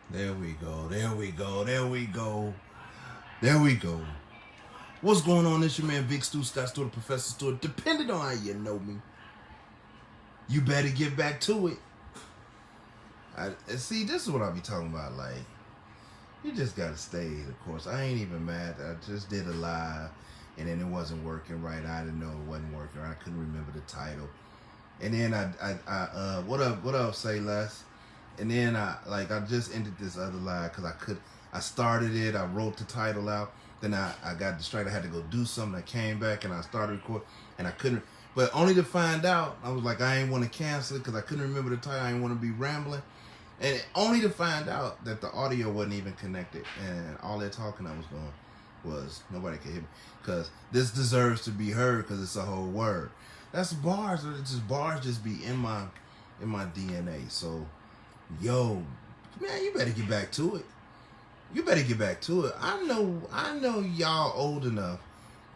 There we go. There we go. There we go. There we go. What's going on? It's your man Big Stu, Scott Steward, Professor Steward. Depending on how you know me, you better get back to it. See, this is what I be talking about. Like, you just gotta stay the course. I ain't even mad. I just did a live, and then it wasn't working right. I didn't know it wasn't working. I couldn't remember the title. And then what up, say less. And then I just ended this other live because I started it, I wrote the title out, then I got distracted, I had to go do something, I came back and I started recording, and I couldn't, but only to find out, I was like, I ain't want to cancel it because I couldn't remember the title, I didn't want to be rambling, and only to find out that the audio wasn't even connected, and all that talking I was doing was, nobody could hear me, because this deserves to be heard because it's a whole word. That's bars, bars just be in my DNA, so yo, man, you better get back to it. You better get back to it. I know y'all old enough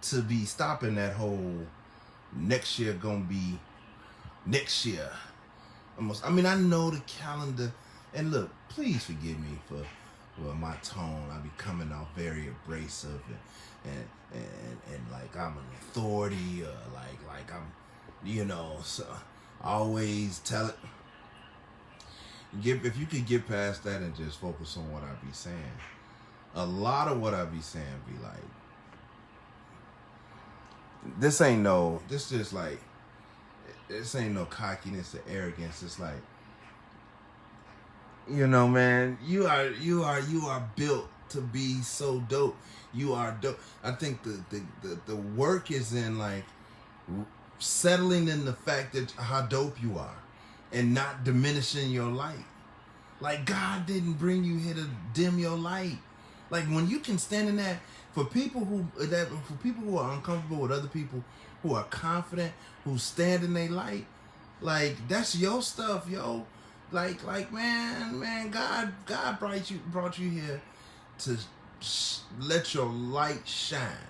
to be stopping that whole next year gonna be next year. Almost. I mean, I know the calendar, and look, please forgive me for my tone. I be coming off very abrasive and like I'm an authority, or like I'm, so I always tell it. If you could get past that and just focus on what I be saying, a lot of what I be saying be like, this ain't no cockiness or arrogance. It's like, man, you are built to be so dope. You are dope. I think the work is in like settling in the fact that how dope you are, and not diminishing your light. Like, God didn't bring you here to dim your light. Like, when you can stand in that, for people who are uncomfortable with other people who are confident, who stand in their light, like, that's your stuff, yo. Like man, God brought you here to let your light shine.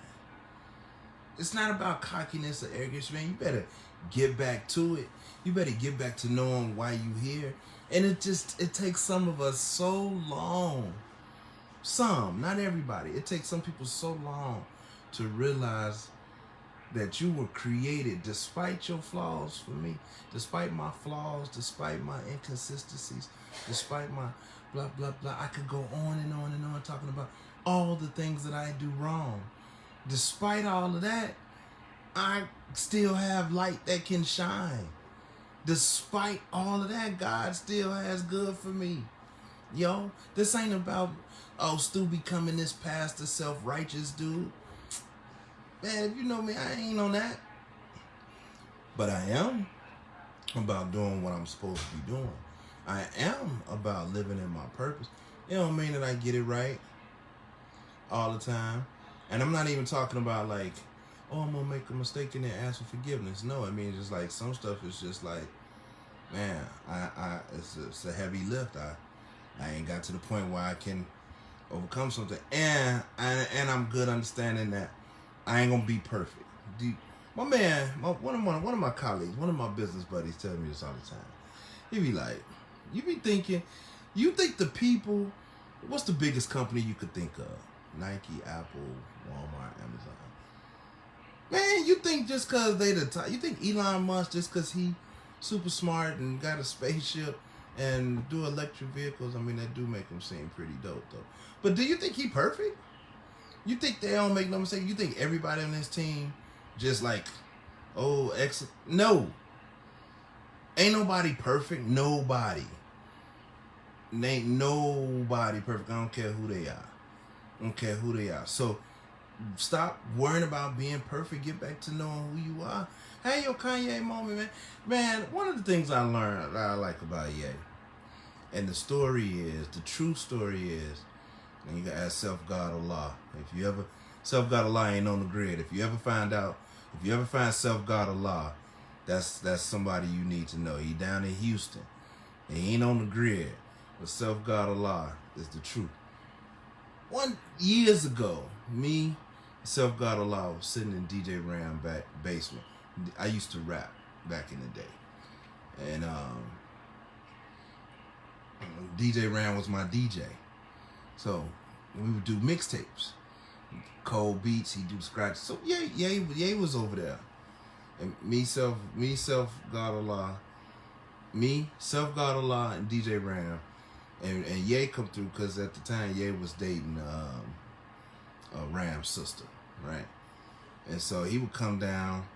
It's not about cockiness or arrogance, man. You better get back to it. You better get back to knowing why you here. And it takes some of us so long. Some, not everybody. It takes some people so long to realize that you were created despite your flaws for me, despite my flaws, despite my inconsistencies, despite my blah, blah, blah. I could go on and on and on talking about all the things that I do wrong. Despite all of that, I still have light that can shine. Despite all of that, God still has good for me. Yo, this ain't about, Stu becoming this pastor self-righteous dude. Man, if you know me, I ain't on that. But I am about doing what I'm supposed to be doing. I am about living in my purpose. It don't mean that I get it right all the time. And I'm not even talking about like, I'm gonna make a mistake and then ask for forgiveness. No, I mean, just like some stuff is just like, man, it's a heavy lift. I ain't got to the point where I can overcome something, and I'm good understanding that I ain't gonna be perfect. My man, one of my colleagues, one of my business buddies, tell me this all the time. He be like, you be thinking, you think the people, what's the biggest company you could think of? Nike, Apple, Walmart, Amazon. Man, you think just because they the top, you think Elon Musk just because he super smart and got a spaceship and do electric vehicles, I mean, that do make him seem pretty dope though. But do you think he perfect? You think they don't make no mistake? You think everybody on this team just like, no. Ain't nobody perfect. Nobody. Ain't nobody perfect. I don't care who they are. I don't care who they are. So stop worrying about being perfect. Get back to knowing who you are. Hey, your Kanye moment, man. Man, one of the things I learned that I like about Ye, and the true story is, and you gotta ask self-God Allah. If you ever, self-God Allah ain't on the grid. If you ever find self-God Allah, that's somebody you need to know. He down in Houston. He ain't on the grid. But self-God Allah is the truth. Years ago, me, self-God Allah was sitting in DJ Ram basement. I used to rap back in the day. And DJ Ram was my DJ. So we would do mixtapes. Cold beats, he'd do scratch. So Ye was over there. And Self God Allah, and DJ Ram. And Ye come through because at the time Ye was dating Ram's sister, right? And so he would come down,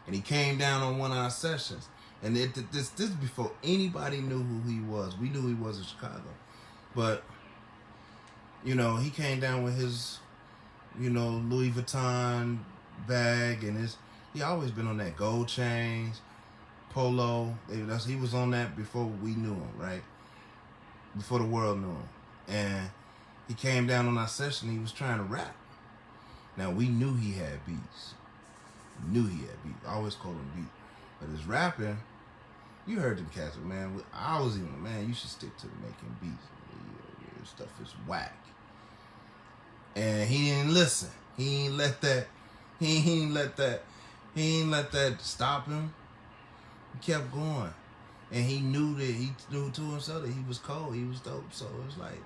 and he came down on one of our sessions. And this before anybody knew who he was. We knew he was in Chicago. But, he came down with his, Louis Vuitton bag, and he always been on that gold chains, polo. He was on that before we knew him, right? Before the world knew him. And he came down on our session, he was trying to rap. Now, we knew he had beats. I always called him beat. But his rapping, you heard them cats, man. I was even, man, you should stick to making beats. Your stuff is whack. And he didn't listen. He ain't let that stop him. He kept going. And he knew to himself that he was cold. He was dope. So it was like,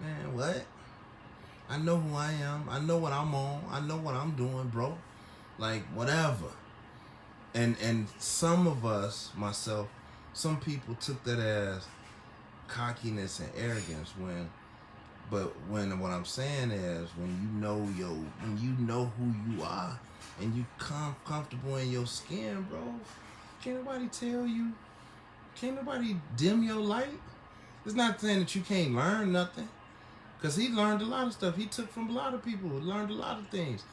man, what? I know who I am. I know what I'm on. I know what I'm doing, bro. Like, whatever. And some of us, myself, some people took that as cockiness and arrogance but what I'm saying is when you know who you are and you comfortable in your skin, bro, can't nobody tell you, can't nobody dim your light. It's not saying that you can't learn nothing, because he learned a lot of stuff. He took from a lot of people, learned a lot of things.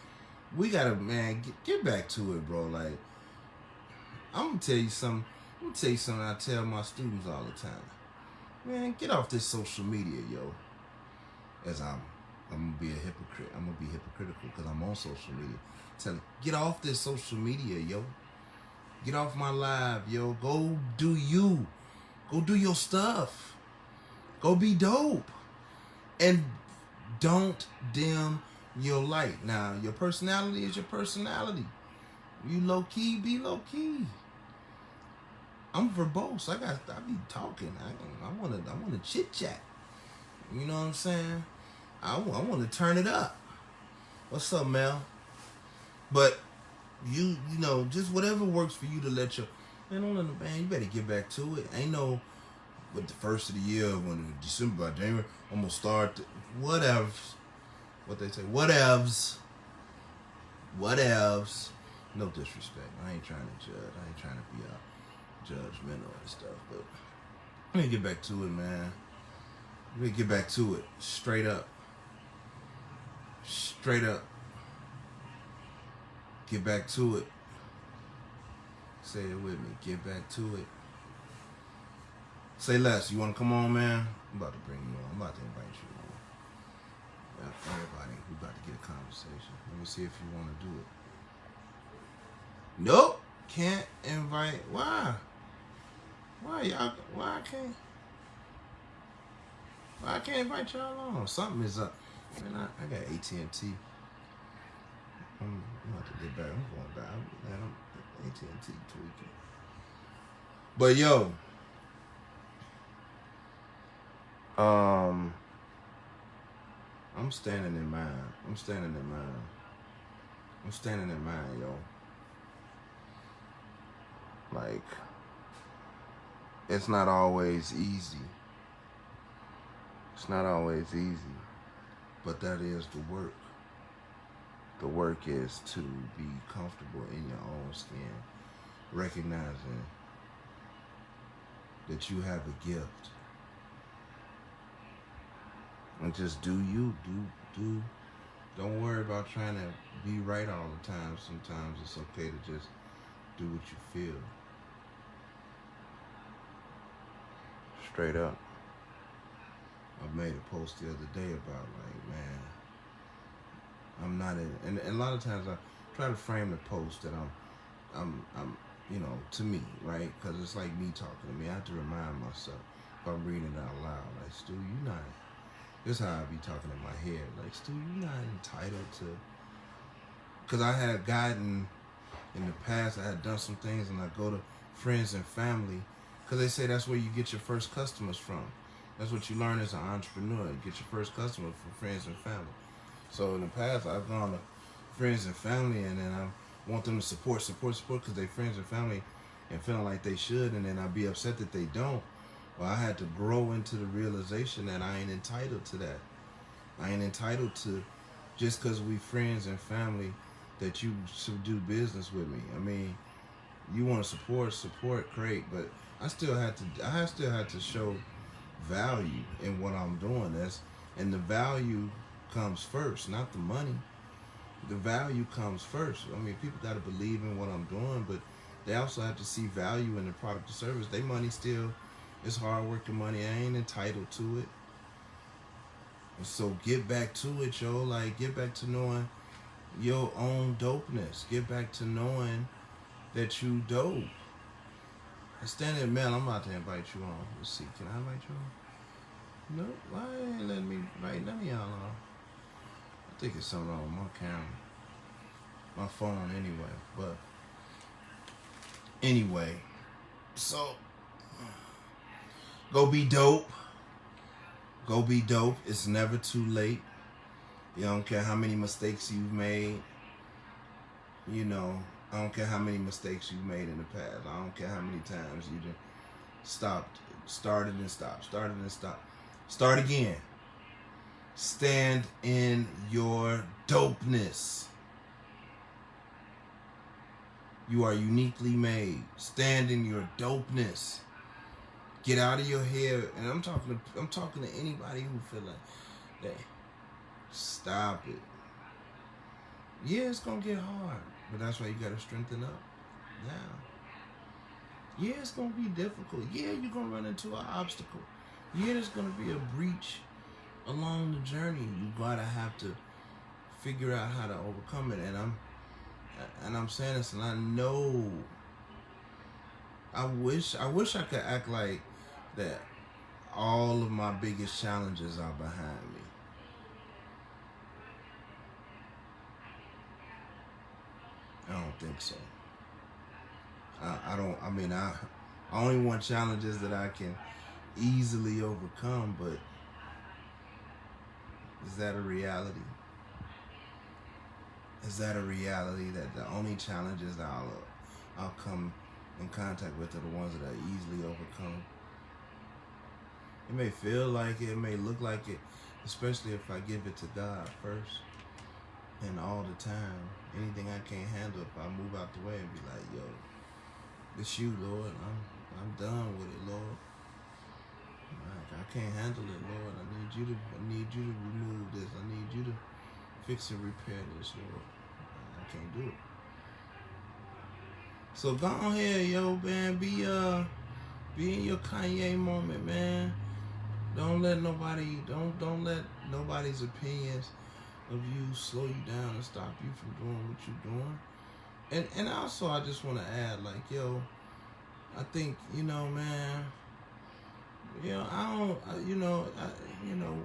We gotta, man, get back to it, bro. Like, I'm gonna tell you something I tell my students all the time. Man, get off this social media, yo. As I'm gonna be a hypocrite. I'm gonna be hypocritical because I'm on social media. Tell them, get off this social media, yo. Get off my live, yo. Go do you. Go do your stuff. Go be dope. And don't dim your light. Now, your personality is your personality. You low key, be low key. I'm verbose. I be talking. I wanna chit chat. You know what I'm saying? I want to turn it up. What's up, Mel? But you know, just whatever works for you to let your man. You better get back to it. Ain't no, but the first of the year when December, by January, I'm gonna start. Whatevs. What they say? Whatevs. No disrespect. I ain't trying to judge. I ain't trying to be judgmental and stuff. But let me get back to it, man. Let me get back to it. Straight up. Get back to it. Say it with me. Get back to it. Say less. You want to come on, man? I'm about to bring you on. I'm about to invite you on. Yeah, everybody, we about to get a conversation. Let me see if you want to do it. Nope. Can't invite. Why? Why y'all? Why I can't invite y'all on? Something is up. Man, I got AT&T. I'm about to get back. I'm going back. Man, I'm AT&T tweaking. But yo, I'm standing in mine, yo. Like, it's not always easy. But that is the work. The work is to be comfortable in your own skin, recognizing that you have a gift. And just do you. Don't worry about trying to be right all the time. Sometimes it's okay to just do what you feel. Straight up. I made a post the other day about, like, man, I'm not in, and a lot of times I try to frame the post that I'm you know, to me, right? Because it's like me talking to me. I have to remind myself if I'm reading it out loud, like, Stu, you not, this is how I be talking in my head, like, Stu, you not entitled to, because I had gotten, in the past, I had done some things, and I go to friends and family, Because they say that's where you get your first customers from. That's what you learn as an entrepreneur. You get your first customers from friends and family. So in the past, I've gone to friends and family, and then I want them to support, because they friends and family and feeling like they should, and then I'd be upset that they don't. Well, I had to grow into the realization that I ain't entitled to that. I ain't entitled to, just because we friends and family, that you should do business with me. I mean, you want to support, great, but I still had to show value in what I'm doing. And the value comes first, not the money. The value comes first. I mean, people got to believe in what I'm doing, but they also have to see value in the product or service. They money still is hard working money. I ain't entitled to it. So get back to it, yo. Like, get back to knowing your own dopeness. Get back to knowing that you dope. Standing man, I'm about to invite you on. Let's see, can I invite you on? No, why ain't letting me invite none of y'all on? I think it's something wrong with my camera. My phone anyway. But anyway, so go be dope. Go be dope. It's never too late. You don't care how many mistakes you've made. You know, I don't care how many mistakes you've made in the past. I don't care how many times you just started and stopped. Start again. Stand in your dopeness. You are uniquely made. Stand in your dopeness. Get out of your head. And I'm talking to anybody who feel like that. Stop it. Yeah, it's gonna get hard. But that's why you gotta strengthen up now. Yeah, it's gonna be difficult. Yeah, you're gonna run into an obstacle. Yeah, there's gonna be a breach along the journey. You gotta have to figure out how to overcome it. And I'm saying this, and I know. I wish I could act like that. All of my biggest challenges are behind me. I don't think so. I only want challenges that I can easily overcome, but is that a reality? Is that a reality that the only challenges that I'll come in contact with are the ones that I easily overcome? It may feel like it may look like it, especially if I give it to God first. And all the time, anything I can't handle, if I move out the way and be like, yo, it's you, Lord. I'm done with it, Lord. Like, I can't handle it, Lord. I need you to remove this. I need you to fix and repair this, Lord. I can't do it. So go ahead, yo, man. Be in your Kanye moment, man. Don't let nobody's opinions of you slow you down and stop you from doing what you're doing. And also, I just want to add, like, yo, I think, man,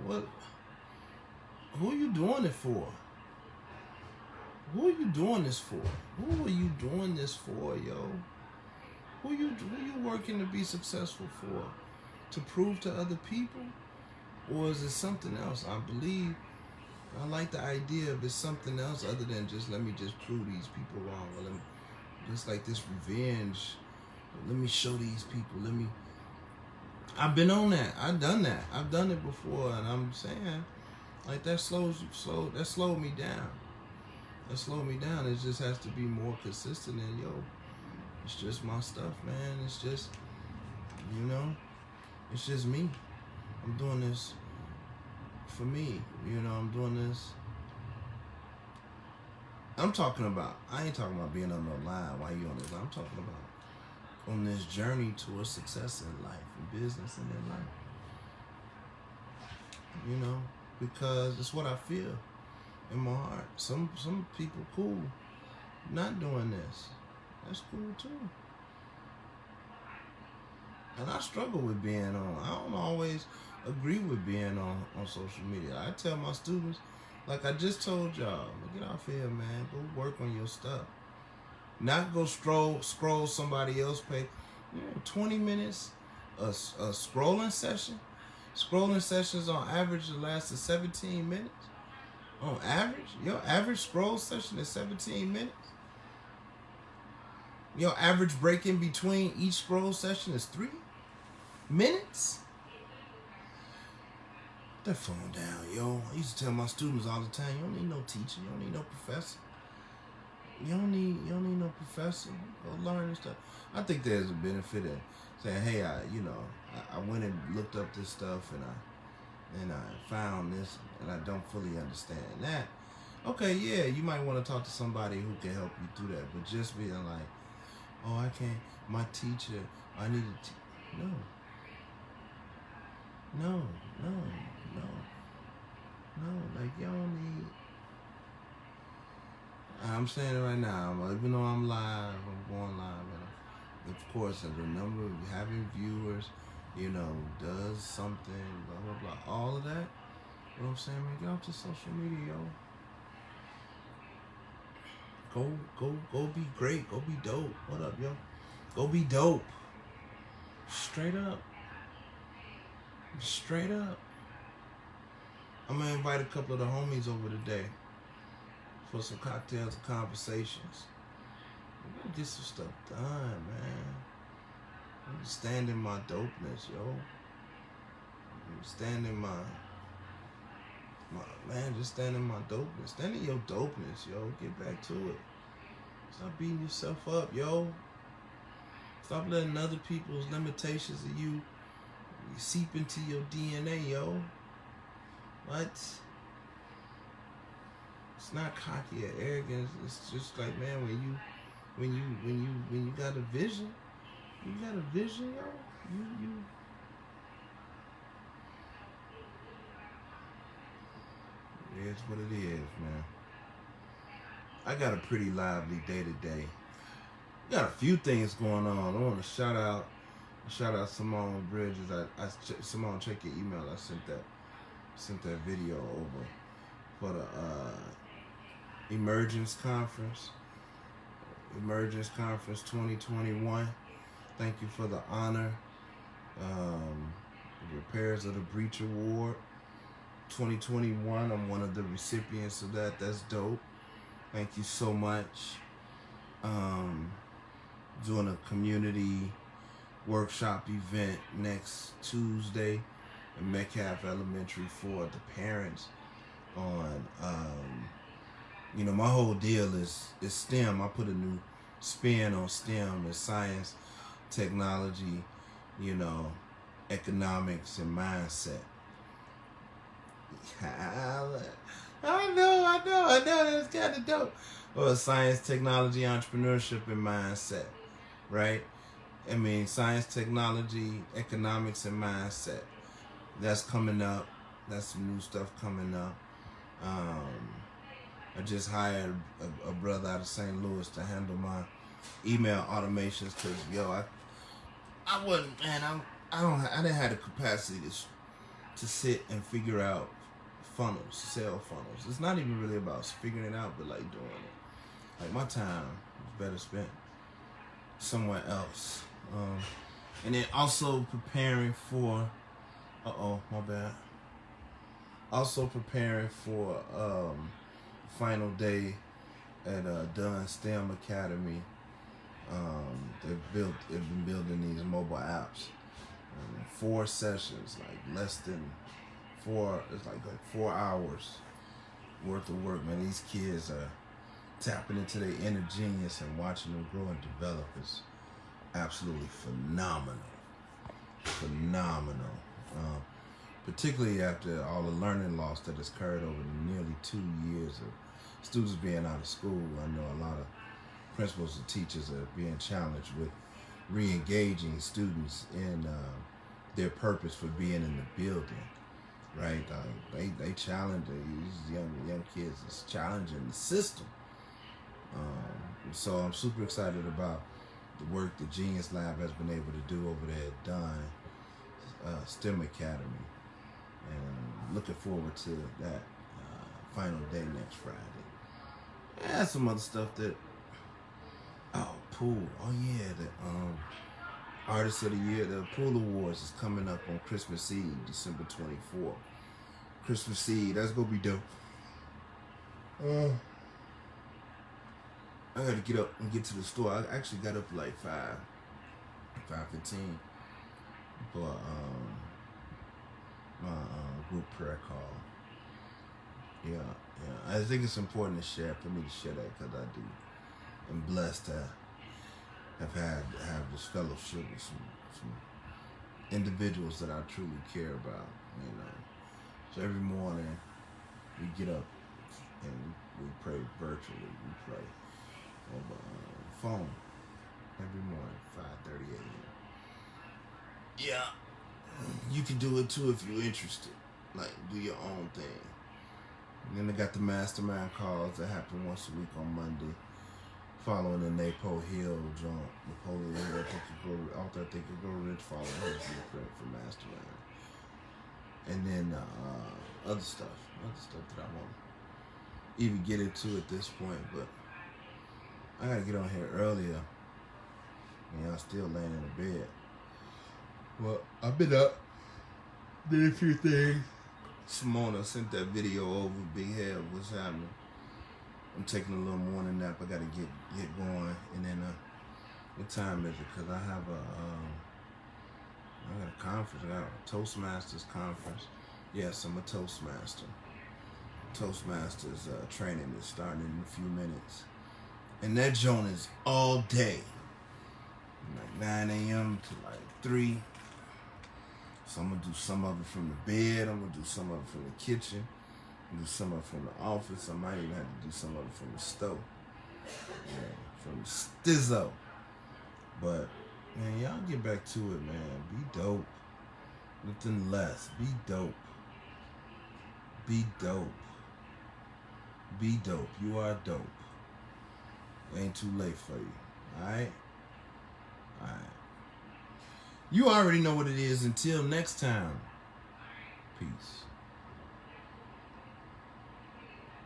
what, who are you doing it for? Who are you doing this for? Who are you doing this for, yo? Who you working to be successful for? To prove to other people? Or is it something else? I like the idea of it's something else other than just let me just prove these people wrong. Or just like this revenge. Let me show these people. I've been on that. I've done that. I've done it before, and I'm saying, like, that slowed me down. That slowed me down. It just has to be more consistent. And yo, it's just my stuff, man. It's just, it's just me. I'm doing this for me. I'm doing this. I ain't talking about being on the line while you on this. I'm talking about on this journey towards success in life, in business, and in life. Because it's what I feel in my heart. Some people cool not doing this. That's cool too. And I struggle with being on. I don't always agree with being on social media. I tell my students, like I just told y'all, get off here, man. Go work on your stuff. Not go scroll somebody else's page. 20 minutes a scrolling session. Scrolling sessions on average lasted 17 minutes. On average, your average scroll session is 17 minutes. Your average break in between each scroll session is 3 minutes. Put that phone down, yo. I used to tell my students all the time, you don't need no teacher, you don't need no professor. You don't need no professor. Go learn and stuff. I think there's a benefit in saying, hey, I went and looked up this stuff and I found this and I don't fully understand that. Okay, yeah, you might want to talk to somebody who can help you through that. But just being like, oh, I can't, my teacher, I need to no. Like, you don't need. I'm saying it right now. Even though I'm live, I'm going live. And of course, the number of having viewers, does something, blah, blah, blah. All of that. You know what I'm saying? Man, get off the social media, yo. Go be great. Go be dope. What up, yo? Go be dope. Straight up. I'm going to invite a couple of the homies over today for some cocktails and conversations. We're going to get some stuff done, man. I'm standing my dopeness, yo. I'm standing my just standing my dopeness. Standing your dopeness, yo. Get back to it. Stop beating yourself up, yo. Stop letting other people's limitations of you seep into your DNA, yo. What? It's not cocky or arrogance. It's just like, man, when you got a vision, yo. You. It's what it is, man. I got a pretty lively day today. Got a few things going on. I want to shout out Simone Bridges. Simone, check your email. I sent that video over for the Emergence Conference 2021. Thank you for the honor. Repairs of the Breach Award 2021. I'm one of the recipients of that. That's dope. Thank you so much. Doing a community workshop event next Tuesday in Metcalf Elementary for the parents on, my whole deal is STEM. I put a new spin on STEM as science, technology, economics, and mindset. I know, that's kind of dope. Or science, technology, entrepreneurship, and mindset, right? I mean, science, technology, economics, and mindset. That's coming up. That's some new stuff coming up. I just hired a brother out of St. Louis to handle my email automations because, I wasn't, man, I didn't have the capacity to sit and figure out funnels, sell funnels. It's not even really about figuring it out, but like doing it. Like my time is better spent somewhere else. And then also preparing for, my bad. Also preparing for final day at Dunn STEM Academy. They've been building these mobile apps. 4 sessions, like less than 4. It's like 4 hours worth of work. Man, these kids are tapping into their inner genius and watching them grow and develop is absolutely phenomenal. Particularly after all the learning loss that has occurred over nearly 2 years of students being out of school. I know a lot of principals and teachers are being challenged with re-engaging students in their purpose for being in the building, right? They challenge these young kids. It's challenging the system. So I'm super excited about the work the Genius Lab has been able to do over there at Dunn STEM Academy, and looking forward to that final day next Friday. And some other stuff that pool. Oh yeah, that Artist of the Year, the Pool Awards is coming up on Christmas Eve, December 24th. Christmas Eve, that's gonna be dope. I gotta get up and get to the store. I actually got up like 5:15 for my group prayer call. Yeah. I think it's important to share, for me to share that, because I do. I'm blessed to have this fellowship with some individuals that I truly care about. So every morning we get up and we pray virtually. We pray over phone every morning, 5:30 a.m. Yeah, you can do it too if you're interested. Like, do your own thing. And then they got the mastermind calls that happen once a week on Monday, following the Napo Hill joint. Napoleon Hill, I think you go rich, follow his blueprint for mastermind. And then other stuff that I won't even get into at this point, but I gotta get on here earlier. I'm still laying in the bed. Well, I've been up, did a few things. Simona sent that video over, Big Head, what's happening. I'm taking a little morning nap. I gotta get going. And then what time is it? Because I have I got a conference. I got a Toastmasters conference. Yes, I'm a Toastmaster. Toastmasters training is starting in a few minutes. And that joint is all day. Like 9 a.m. to like 3. So I'm going to do some of it from the bed. I'm going to do some of it from the kitchen. I'm going to do some of it from the office. I might even have to do some of it from the stove. Yeah, from the stizzo. But, man, y'all get back to it, man. Be dope. Nothing less. Be dope. Be dope. Be dope. You are dope. It ain't too late for you. Alright? Alright. You already know what it is. Until next time. Peace.